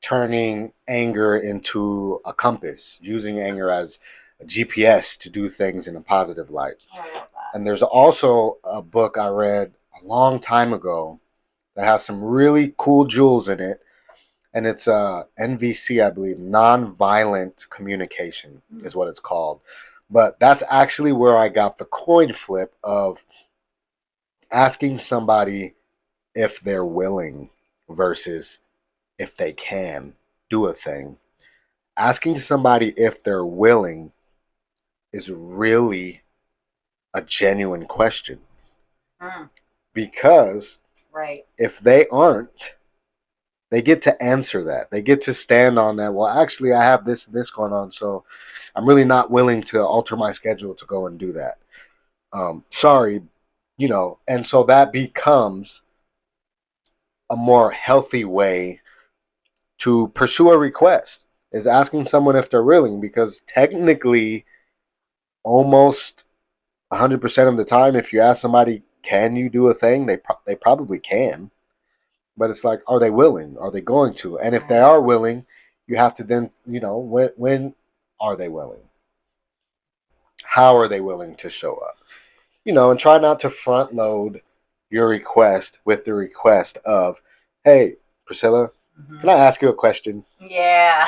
turning anger into a compass, using anger as a GPS to do things in a positive light. I love that. And there's also a book I read a long time ago that has some really cool jewels in it. And it's NVC, I believe, nonviolent communication is what it's called. But that's actually where I got the coin flip of asking somebody if they're willing versus if they can do a thing. Asking somebody if they're willing is really a genuine question. Because Right. if they aren't, they get to answer that. They get to stand on that. Well, actually, I have this and this going on, so I'm really not willing to alter my schedule to go and do that. Sorry, and so that becomes a more healthy way to pursue a request, is asking someone if they're willing, because technically almost 100% of the time, if you ask somebody, can you do a thing, they probably can. But it's like, are they willing? Are they going to? And if they are willing, you have to then, when are they willing? How are they willing to show up? And try not to front load your request with the request of, hey, Priscilla, can I ask you a question? Yeah.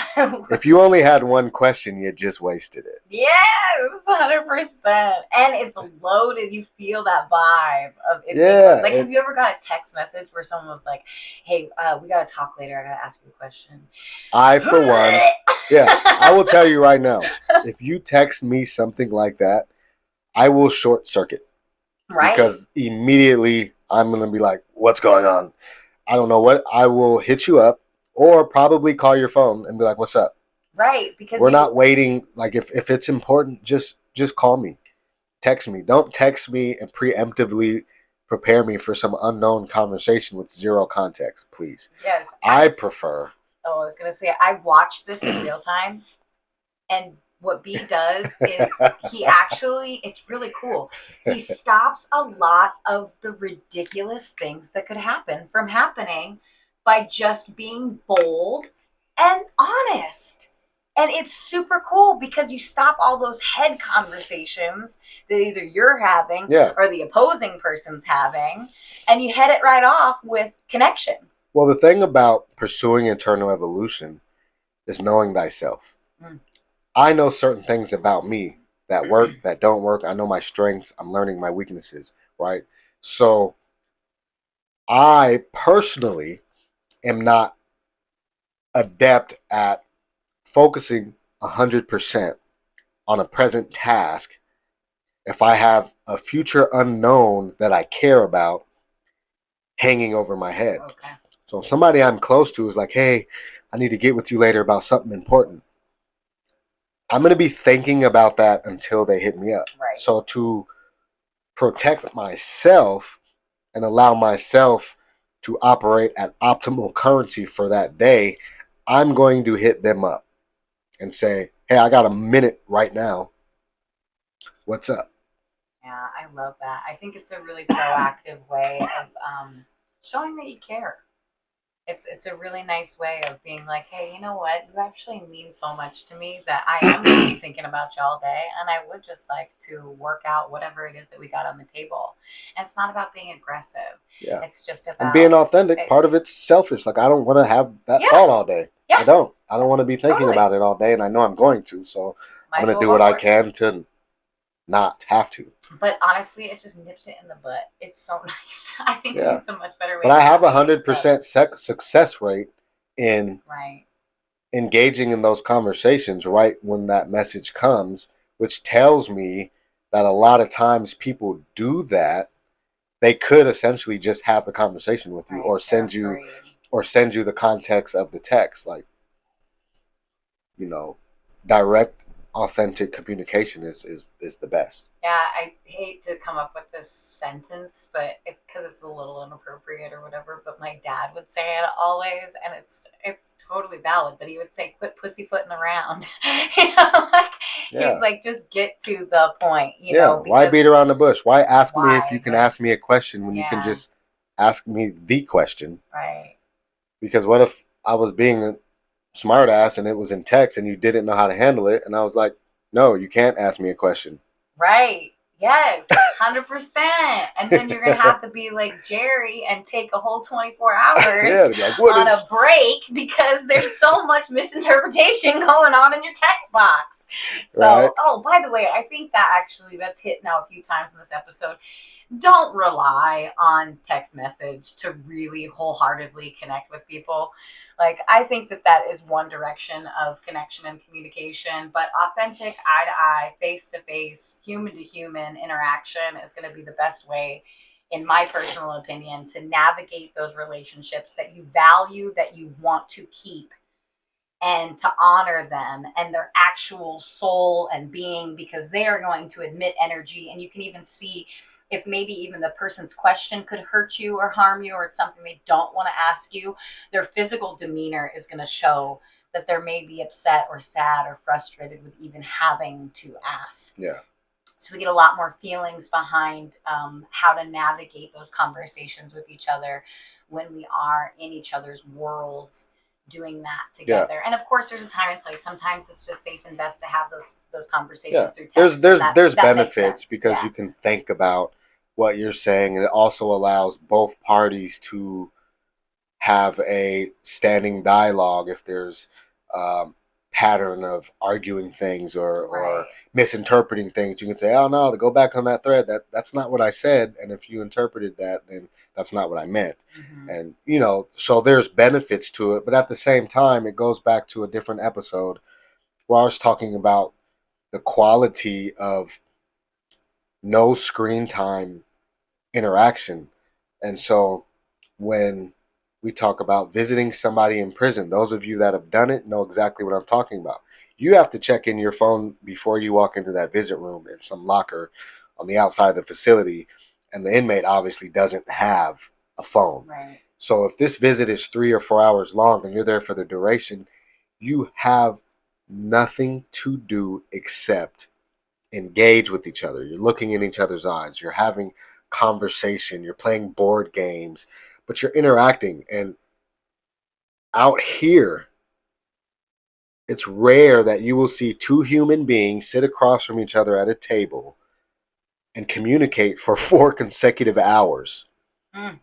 If you only had one question, you just wasted it. Yes, 100%. And it's loaded. You feel that vibe of it. Yeah. Like, have you ever got a text message where someone was like, hey, we got to talk later. I got to ask you a question. I, for one, I will tell you right now, if you text me something like that, I will short circuit. Right. Because immediately I'm going to be like, what's going on? I don't know what. I will hit you up or probably call your phone and be like, what's up? Right. Because we're not waiting. Like, if it's important, just call me. Text me. Don't text me and preemptively prepare me for some unknown conversation with zero context, please. Yes. I prefer. Oh, I was going to say, I watched this in real time. And what B does is he actually, it's really cool. He stops a lot of the ridiculous things that could happen from happening by just being bold and honest. And it's super cool because you stop all those head conversations that either you're having or the opposing person's having, and you head it right off with connection. Well, the thing about pursuing internal evolution is knowing thyself. I know certain things about me that work, that don't work. I know my strengths. I'm learning my weaknesses, right? So I personally am not adept at focusing 100% on a present task if I have a future unknown that I care about hanging over my head. Okay. So if somebody I'm close to is like, hey, I need to get with you later about something important, I'm going to be thinking about that until they hit me up. Right. So to protect myself and allow myself to operate at optimal currency for that day, I'm going to hit them up and say, hey, I got a minute right now. What's up? Yeah, I love that. I think it's a really proactive way of showing that you care. It's a really nice way of being like, hey, you know what? You actually mean so much to me that I am going to be thinking about you all day, and I would just like to work out whatever it is that we got on the table. And it's not about being aggressive. Yeah. It's just about and being authentic. Part of it's selfish. Like, I don't want to have that thought all day. Yeah. I don't want to be thinking about it all day, and I know I'm going to. So I'm going to do what I can to not have to. But honestly, it just nips it in the butt. It's so nice. I think it's a much better way. But I have 100% success rate in engaging in those conversations right when that message comes, which tells me that a lot of times people do that. They could essentially just have the conversation with you, or send you the context of the text, like, direct, authentic communication is the best. Yeah, I hate to come up with this sentence, but it's because it's a little inappropriate or whatever, but my dad would say it always, and it's totally valid, but he would say, quit pussyfooting around. He's like, just get to the point, you know. Why beat around the bush? Why ask me if you can ask me a question when you can just ask me the question? Right. Because what if I was being a smart ass and it was in text and you didn't know how to handle it? And I was like, no, you can't ask me a question. Right. Yes, 100%. And then you're going to have to be like Jerry and take a whole 24 hours Yeah, like, what on is a break because there's so much misinterpretation going on in your text box. So, right? oh, by the way, I think that actually that's hit now a few times in this episode. Don't rely on text message to really wholeheartedly connect with people. Like, I think that that is one direction of connection and communication, but authentic eye to eye, face to face, human to human interaction is going to be the best way, in my personal opinion, to navigate those relationships that you value, that you want to keep, and to honor them and their actual soul and being, because they are going to emit energy. And you can even see if maybe even the person's question could hurt you or harm you, or it's something they don't want to ask you. Their physical demeanor is going to show that they're maybe upset or sad or frustrated with even having to ask. Yeah. So we get a lot more feelings behind how to navigate those conversations with each other when we are in each other's worlds doing that together. Yeah. And of course there's a time and place. Sometimes it's just safe and best to have those conversations through text. There's benefits because you can think about what you're saying, and it also allows both parties to have a standing dialogue if there's pattern of arguing things or misinterpreting things. You can say, oh no, to go back on that thread, that's not what I said, and if you interpreted that, then that's not what I meant. And so there's benefits to it, but at the same time it goes back to a different episode where I was talking about the quality of no screen time interaction. And so when we talk about visiting somebody in prison, those of you that have done it know exactly what I'm talking about. You have to check in your phone before you walk into that visit room in some locker on the outside of the facility, and the inmate obviously doesn't have a phone. Right. So if this visit is 3 or 4 hours long and you're there for the duration, you have nothing to do except engage with each other. You're looking in each other's eyes. You're having conversation. You're playing board games, but you're interacting. And out here, it's rare that you will see two human beings sit across from each other at a table and communicate for 4 consecutive hours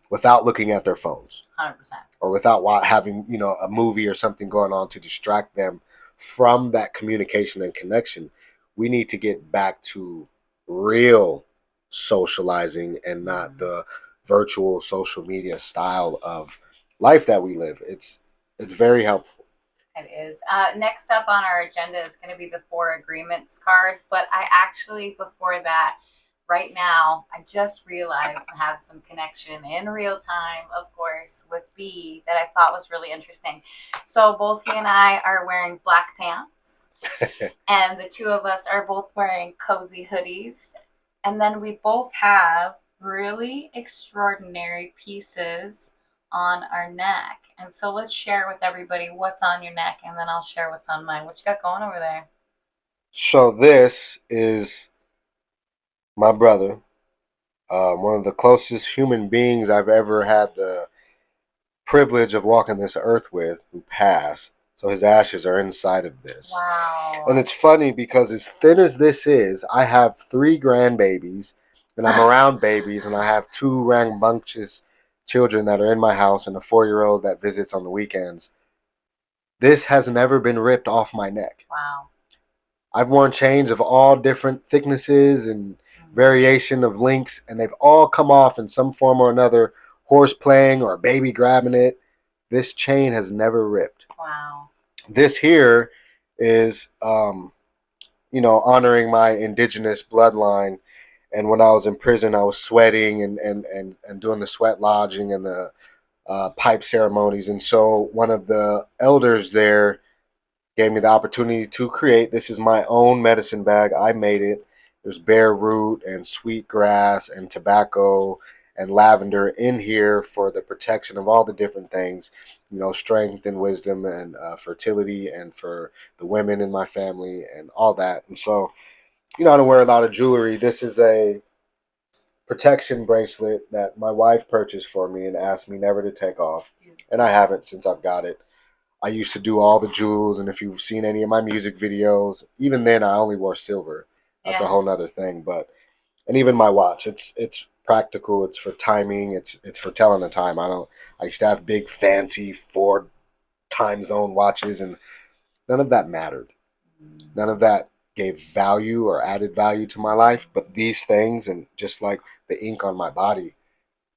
without looking at their phones. 100%. Or without having, a movie or something going on to distract them from that communication and connection. We need to get back to real socializing and not the virtual social media style of life that we live. It's very helpful. It is. Next up on our agenda is going to be the 4 agreements cards, but I actually, before that, right now, I just realized I have some connection in real time, of course, with B that I thought was really interesting. So both he and I are wearing black pants, and the two of us are both wearing cozy hoodies, and then we both have really extraordinary pieces on our neck. And so let's share with everybody what's on your neck, and then I'll share what's on mine. What you got going over there? So this is my brother, one of the closest human beings I've ever had the privilege of walking this earth with, who passed. So his ashes are inside of this. Wow. And it's funny because as thin as this is, I have 3 grandbabies, and I'm around babies, and I have 2 rambunctious children that are in my house and a 4-year-old that visits on the weekends. This has never been ripped off my neck. Wow. I've worn chains of all different thicknesses and variation of links, and they've all come off in some form or another, horse playing or a baby grabbing it. This chain has never ripped. Wow. This here is, honoring my indigenous bloodline. And when I was in prison, I was sweating and doing the sweat lodging and the pipe ceremonies. And so one of the elders there gave me the opportunity to create. This is my own medicine bag. I made it. There's bear root and sweet grass and tobacco and lavender in here for the protection of all the different things, strength and wisdom and fertility, and for the women in my family and all that. And so, I don't wear a lot of jewelry. This is a protection bracelet that my wife purchased for me and asked me never to take off. And I haven't since I've got it. I used to do all the jewels, and if you've seen any of my music videos, even then I only wore silver. That's a whole nother thing. But and even my watch, it's practical. It's for timing. It's for telling the time. I used to have big fancy 4 time zone watches, and none of that mattered. None of that gave value or added value to my life. But these things, and just like the ink on my body,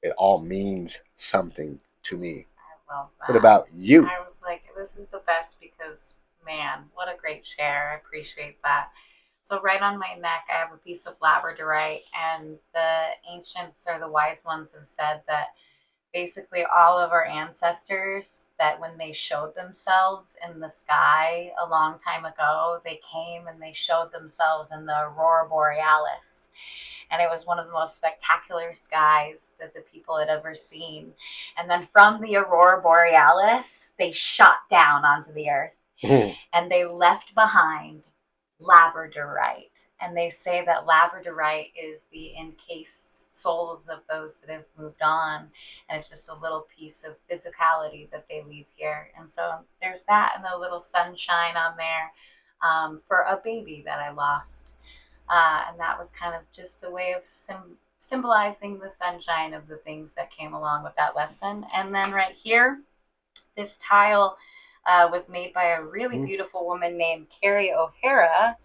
it all means something to me. I love that. What about you? I was like, this is the best because, man, what a great share. I appreciate that. So right on my neck, I have a piece of labradorite, and the ancients or the wise ones have said that basically all of our ancestors, that when they showed themselves in the sky a long time ago, they came and they showed themselves in the aurora borealis. And it was one of the most spectacular skies that the people had ever seen. And then from the aurora borealis, they shot down onto the earth and they left behind labradorite. And they say that labradorite is the encased souls of those that have moved on. And it's just a little piece of physicality that they leave here. And so there's that, and a little sunshine on there for a baby that I lost. And that was kind of just a way of symbolizing the sunshine of the things that came along with that lesson. And then right here, this tile was made by a really beautiful woman named Carrie O'Hara.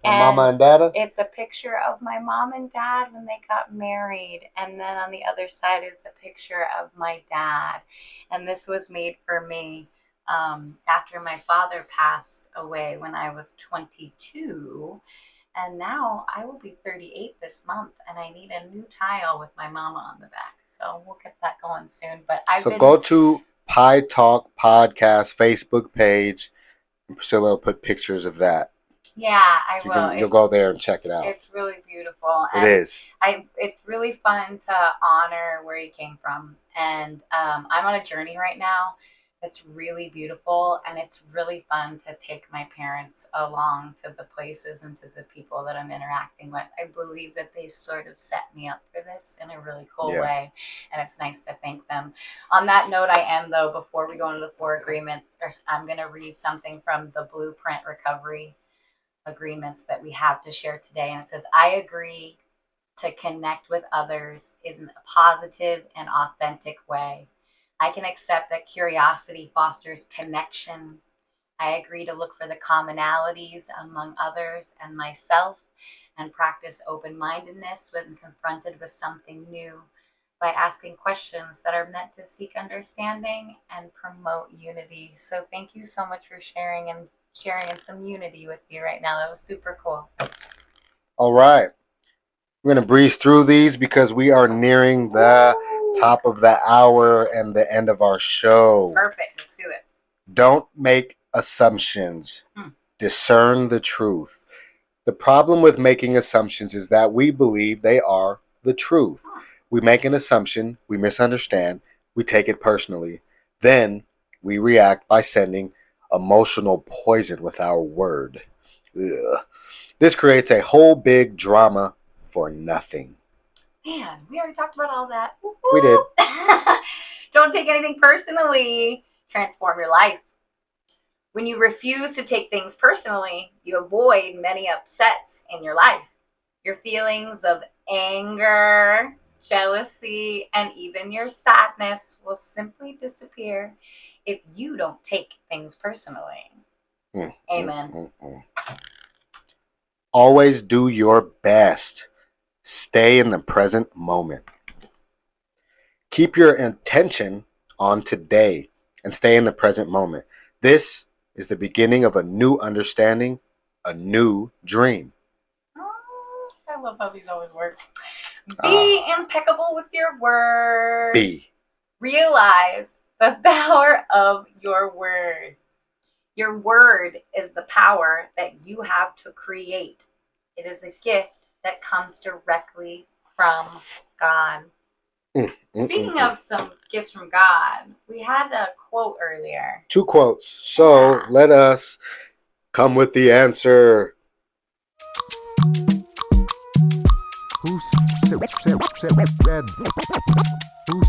Mama and Dada? It's a picture of my mom and dad when they got married. And then on the other side is a picture of my dad. And this was made for me after my father passed away when I was 22. And now I will be 38 this month, and I need a new tile with my mama on the back. So we'll get that going soon. But go to Pie Talk Podcast Facebook page, and Priscilla will put pictures of that. Yeah, I will. You'll go there and check it out. It's really beautiful. It is. It's really fun to honor where you came from. And I'm on a journey right now that's really beautiful, and it's really fun to take my parents along to the places and to the people that I'm interacting with. I believe that they sort of set me up for this in a really cool way, and it's nice to thank them. On that note, I am, though, before we go into the 4 agreements, I'm going to read something from the Blueprint Recovery agreements that we have to share today, and it says, I agree to connect with others in a positive and authentic way. I can accept that curiosity fosters connection. I agree to look for the commonalities among others and myself, and practice open-mindedness when confronted with something new by asking questions that are meant to seek understanding and promote unity. So thank you so much for sharing in some unity with you right now. That was super cool. All right. We're going to breeze through these because we are nearing the top of the hour and the end of our show. Perfect. Let's do this. Don't make assumptions. Discern the truth. The problem with making assumptions is that we believe they are the truth. We make an assumption, we misunderstand, we take it personally. Then we react by sending emotional poison with our word. Ugh. This creates a whole big drama for nothing. Man, we already talked about all that. We did. Don't take anything personally. Transform your life. When you refuse to take things personally, you avoid many upsets in your life. Your feelings of anger, jealousy, and even your sadness will simply disappear if you don't take things personally. Amen. Always do your best. Stay in the present moment. Keep your attention on today and stay in the present moment. This is the beginning of a new understanding, a new dream. Oh, I love how these always work. Be impeccable with your word. Be. Realize the power of your word. Your word is the power that you have to create. It is a gift that comes directly from God. Speaking of some gifts from God, we had a quote earlier. 2 quotes. So let us come with the answer. Who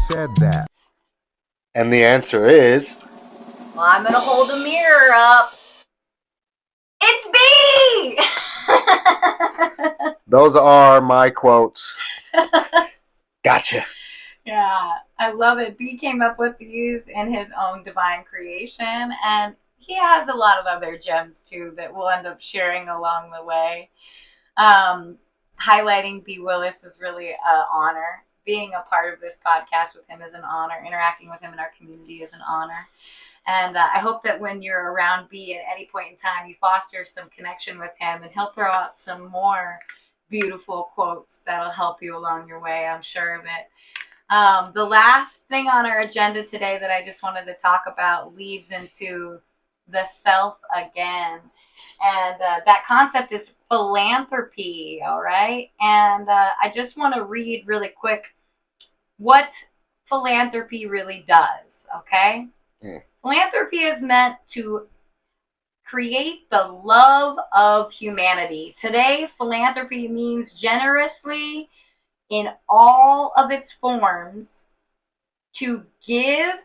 said that? And the answer is Well, I'm going to hold the mirror up. It's B! those are my quotes. Gotcha. Yeah, I love it. B came up with these in his own divine creation, and he has a lot of other gems too that we'll end up sharing along the way. Highlighting B. Willis is really an honor. Being a part of this podcast with him is an honor. Interacting with him in our community is an honor. And I hope that when you're around B at any point in time, you foster some connection with him, and he'll throw out some more beautiful quotes that'll help you along your way. I'm sure of it. The last thing on our agenda today that I just wanted to talk about leads into the self again. And that concept is philanthropy, all right? And I just want to read really quick what philanthropy really does, okay? Philanthropy is meant to create the love of humanity. Today, philanthropy means generously in all of its forms to give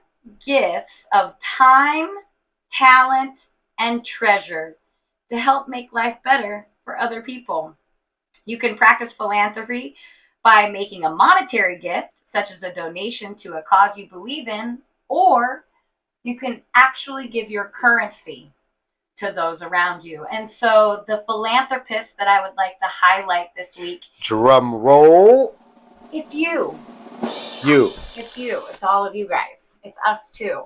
gifts of time, talent, and treasure to help make life better for other people. You can practice philanthropy by making a monetary gift, such as a donation to a cause you believe in, or you can actually give your currency to those around you. And so the philanthropist that I would like to highlight this week, Drum roll. it's you. You. It's you. It's all of you guys. It's us too.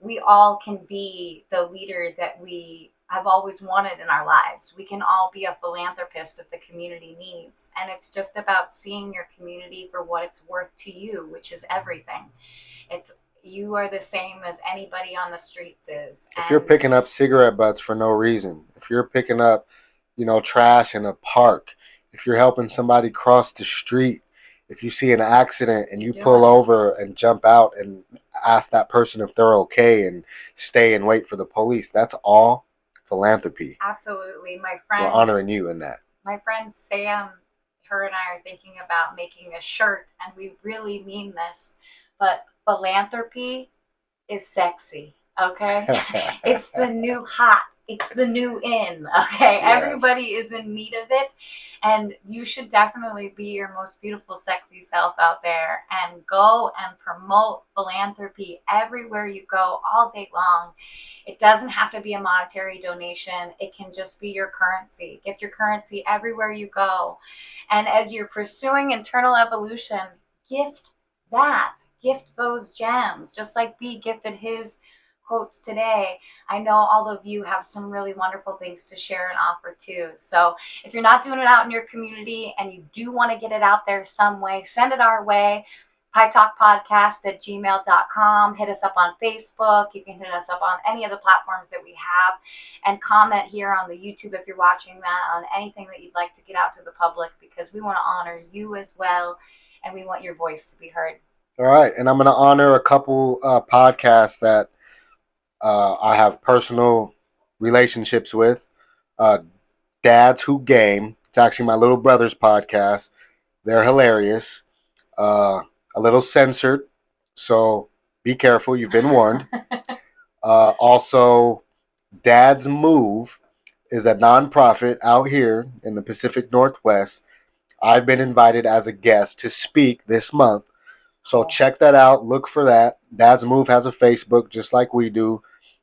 We all can be the leader that we have always wanted in our lives. We can all be a philanthropist that the community needs. And it's just about seeing your community for what it's worth to you, which is everything. You are the same as anybody on the streets is. If you're picking up cigarette butts for no reason, if you're picking up, trash in a park, if you're helping somebody cross the street, if you see an accident and you pull over and jump out and ask that person if they're okay and stay and wait for the police, that's all philanthropy. Absolutely. My friend, we're honoring you in that. My friend Sam, her and I are thinking about making a shirt, and we really mean this, but philanthropy is sexy, okay? It's the new hot. It's the new in, okay? Yes. Everybody is in need of it, and you should definitely be your most beautiful, sexy self out there and go and promote philanthropy everywhere you go all day long. It doesn't have to be a monetary donation. It can just be your currency. Gift your currency everywhere you go. And as you're pursuing internal evolution, gift that. Gift those gems, just like B gifted his quotes today. I know all of you have some really wonderful things to share and offer too. So if you're not doing it out in your community and you do want to get it out there some way, send it our way. PieTalkPodcast@gmail.com. Hit us up on Facebook. You can hit us up on any of the platforms that we have, and comment here on the YouTube if you're watching that on anything that you'd like to get out to the public, because we want to honor you as well, and we want your voice to be heard. All right, and I'm going to honor a couple podcasts that I have personal relationships with. Dads Who Game. It's actually my little brother's podcast. They're hilarious. A little censored, so be careful. You've been warned. Also, Dad's Move is a nonprofit out here in the Pacific Northwest. I've been invited as a guest to speak this month. So check that out. Look for that. Dad's Move has a Facebook just like we do.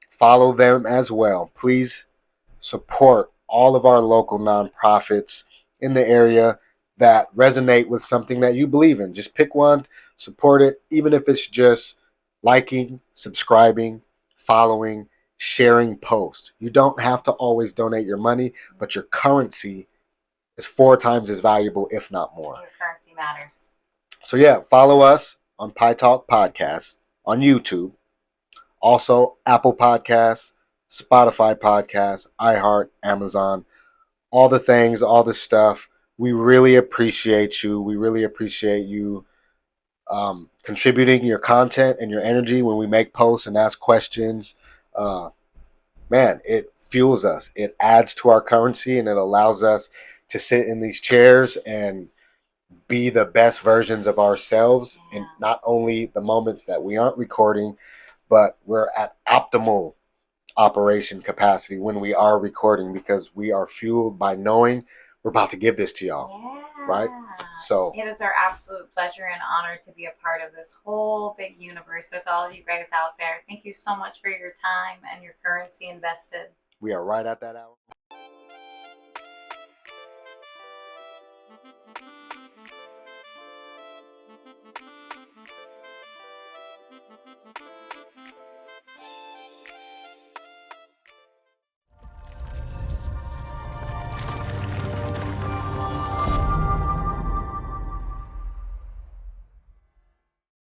Follow them as well. Please support all of our local nonprofits in the area that resonate with something that you believe in. Just pick one, support it, even if it's just liking, subscribing, following, sharing posts. You don't have to always donate your money, but your currency is 4 times as valuable, if not more. Your currency matters. So yeah, follow us on Pie Talk Podcast on YouTube. Also, Apple Podcasts, Spotify Podcasts, iHeart, Amazon, all the things, all the stuff. We really appreciate you. We really appreciate you contributing your content and your energy when we make posts and ask questions. Man, it fuels us. It adds to our currency, and it allows us to sit in these chairs and be the best versions of ourselves in Yeah. not only the moments that we aren't recording, but we're at optimal operation capacity when we are recording, because we are fueled by knowing we're about to give this to y'all. Yeah. Right? So it is our absolute pleasure and honor to be a part of this whole big universe with all of you guys out there. Thank you so much for your time and your currency invested. we are right at that hour.